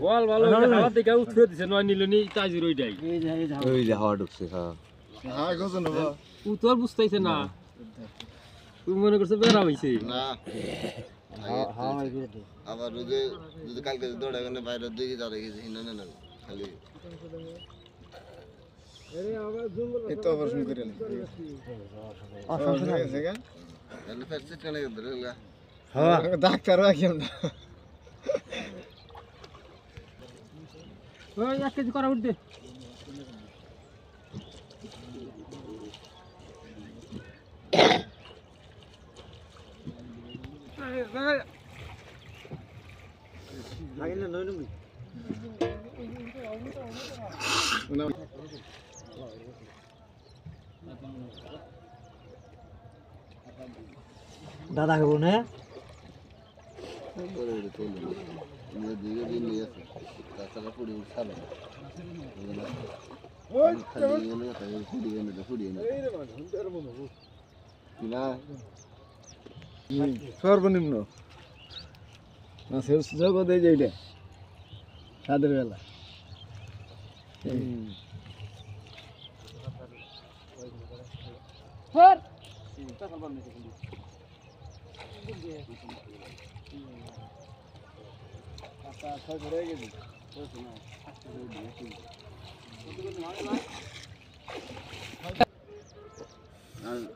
বল ভালো হাওয়া থেকে উঠে দিছে নয় নিল নি তাজির ওইটাই ওই যে হাওয়া ঢুকছে হ্যাঁ হ্যাঁ গোজন হবে ও তো আর বুঝতেইছে না তুই মনে করছিস বেড়া হইছে না আবার রোদে যদি কালকে দৌড়া গেলে বাইরে দিকে যা রেখেছি না না না খালি এই তো অপারেশন করে নি তাহলে ফের সিট কেন ধরে গেল হ্যাঁ ডাক্তার রাখি আমরা ওই 1 কেজি করা উঠ দে আইলে নয় নমি দাদা খাবো না করে রে তো নিয়ে দিকে দিন নিয়ে আসে তাছাড়া পুরি উঠালো ওই খালি এনে তাই পুরি এনে এই রে মানে হুন্ডার মনে হবো না সর্বনিম্ন না শেষ জগতে যাইলে সাদের বেলা ফর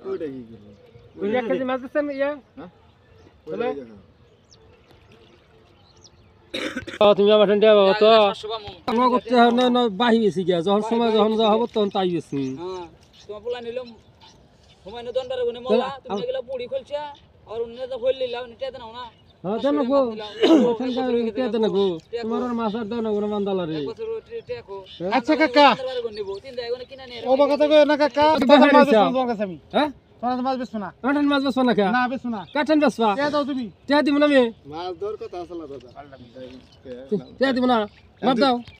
ওই 1 কেজি মাছ দিছেন ইয়া চলে তুমি আমার ঠান্ডা বাবা তো আমরা করতে না না বাহি গেছি গিয়া যখন সময় যখন যা হবে তখন তাই গেছি হ্যাঁ তোমার পোলা নিলাম হুমায়ুন দন্ডারে গুনে মোলা তুমি গেলা পুরি খুলছা আর উন্নে তো হইল লিলা নিতে দেন না হ্যাঁ দেন গো কে দেন গো তোমার আর মাছ আর দেন গো মান্দালা রে বছর টেকো আচ্ছা কাকা নিব তিন দাই গুনে কিনা নে ও কথা কই না কাকা মাছ বেচবো তোমার কাছে আমি হ্যাঁ তোমার মাছ বেচবো না কাঠন মাছ বেচবা না কে না বেচবো না কাঠন বেচবা কে দাও তুমি তে দিব না আমি মাছ ধর কথা আসলা দাদা তে দিব না মাপ দাও